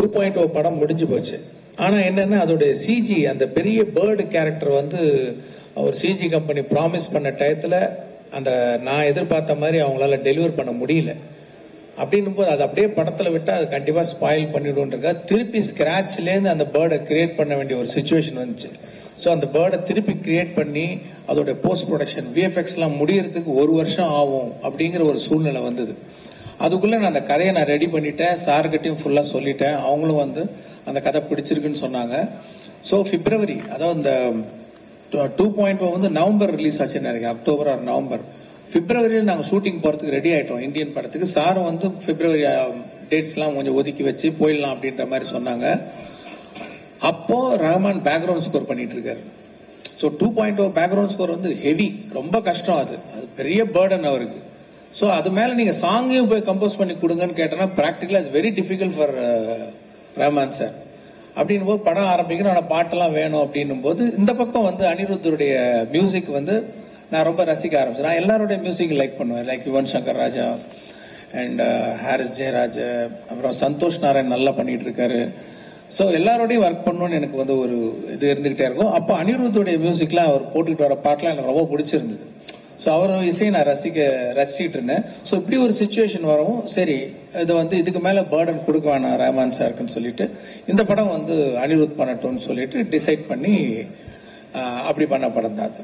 2.0 படம் முடிஞ்சு போச்சு. ஆனா என்னன்னா அதோடைய சிஜி, அந்த பெரிய பேர்டு கேரக்டர் வந்து ஒரு சிஜி கம்பெனி ப்ராமிஸ் பண்ண டயத்துல அந்த நான் எதிர்பார்த்த மாதிரி அவங்களால டெலிவர் பண்ண முடியல. அப்படின்னும் போது அது அப்படியே படத்துல விட்டா அது கண்டிப்பா ஸ்பாயில் பண்ணிடுன்றா திருப்பி ஸ்கிராச்லேருந்து அந்த பேர்டை கிரியேட் பண்ண வேண்டிய ஒரு சுச்சுவேஷன் வந்துச்சு. ஸோ அந்த பேர்டை திருப்பி கிரியேட் பண்ணி அதோட போஸ்ட் ப்ரொடக்ஷன் விஎஃப்எக்ஸ்லாம் முடியறதுக்கு 1 வருஷம் ஆகும் அப்படிங்கிற ஒரு சூழ்நிலை வந்தது. அதுக்குள்ள நான் அந்த கதையை நான் ரெடி பண்ணிட்டேன், சார்கிட்டையும் ஃபுல்லாக சொல்லிட்டேன். அவங்களும் வந்து அந்த கதை பிடிச்சிருக்குன்னு சொன்னாங்க. ஸோ பிப்ரவரி, அதாவது இந்த 2.0 வந்து நவம்பர் ரிலீஸ் ஆச்சுன்னு நினைக்கிறேன், அக்டோபர் ஆர் நவம்பர். பிப்ரவரியில் நாங்கள் ஷூட்டிங் போகிறதுக்கு ரெடி ஆகிட்டோம் இந்தியன் படத்துக்கு. சாரும் வந்து பிப்ரவரி டேட்ஸ்லாம் கொஞ்சம் ஒதுக்கி வச்சு போயிடலாம் அப்படின்ற மாதிரி சொன்னாங்க. அப்போ ரஹ்மான் பேக்ரவுண்ட் ஸ்கோர் பண்ணிட்டு இருக்காரு. ஸோ 2.0 பேக்ரவுண்ட் ஸ்கோர் வந்து ஹெவி, ரொம்ப கஷ்டம். அது பெரிய பேர்டன் அவருக்கு. ஸோ அது மேலே நீங்கள் சாங்கையும் போய் கம்போஸ் பண்ணி கொடுங்கன்னு கேட்டோன்னா ப்ராக்டிக்கலாக it's very difficult for Rahman sir. அப்படின்னும் போது படம் ஆரம்பிக்கணும், ஆனால் பாட்டெல்லாம் வேணும் அப்படின்னும் போது இந்த பக்கம் வந்து அனிருத்தருடைய மியூசிக் வந்து நான் ரொம்ப ரசிக்க ஆரம்பிச்சேன். நான் எல்லாருடைய மியூசிக் லைக் பண்ணுவேன், லைக் யுவன் சங்கர் ராஜா அண்ட் ஹாரிஸ் ஜெயராஜ், அப்புறம் சந்தோஷ் நாராயண் நல்லா பண்ணிட்டு இருக்காரு. ஸோ எல்லாரோடையும் ஒர்க் பண்ணணும்னு எனக்கு வந்து ஒரு இது இருந்துகிட்டே இருக்கும். அப்போ அனிருத்துடைய மியூசிக்லாம் அவர் போட்டுக்கிட்டு வர பாட்டெலாம் எனக்கு ரொம்ப பிடிச்சிருந்தது. ஸோ அவர் இசையை நான் ரசிச்சிட்டு இருந்தேன். ஸோ இப்படி ஒரு சுச்சுவேஷன் வரவும் சரி, இது வந்து இதுக்கு மேலே பேர்டன் கொடுக்க வேணாம் ரஹ்மான் சாருக்குன்னு சொல்லிட்டு இந்த படம் வந்து அனிருத் பண்ணட்டும்னு சொல்லிட்டு டிசைட் பண்ணி அப்படி பண்ண படம் தான் அது.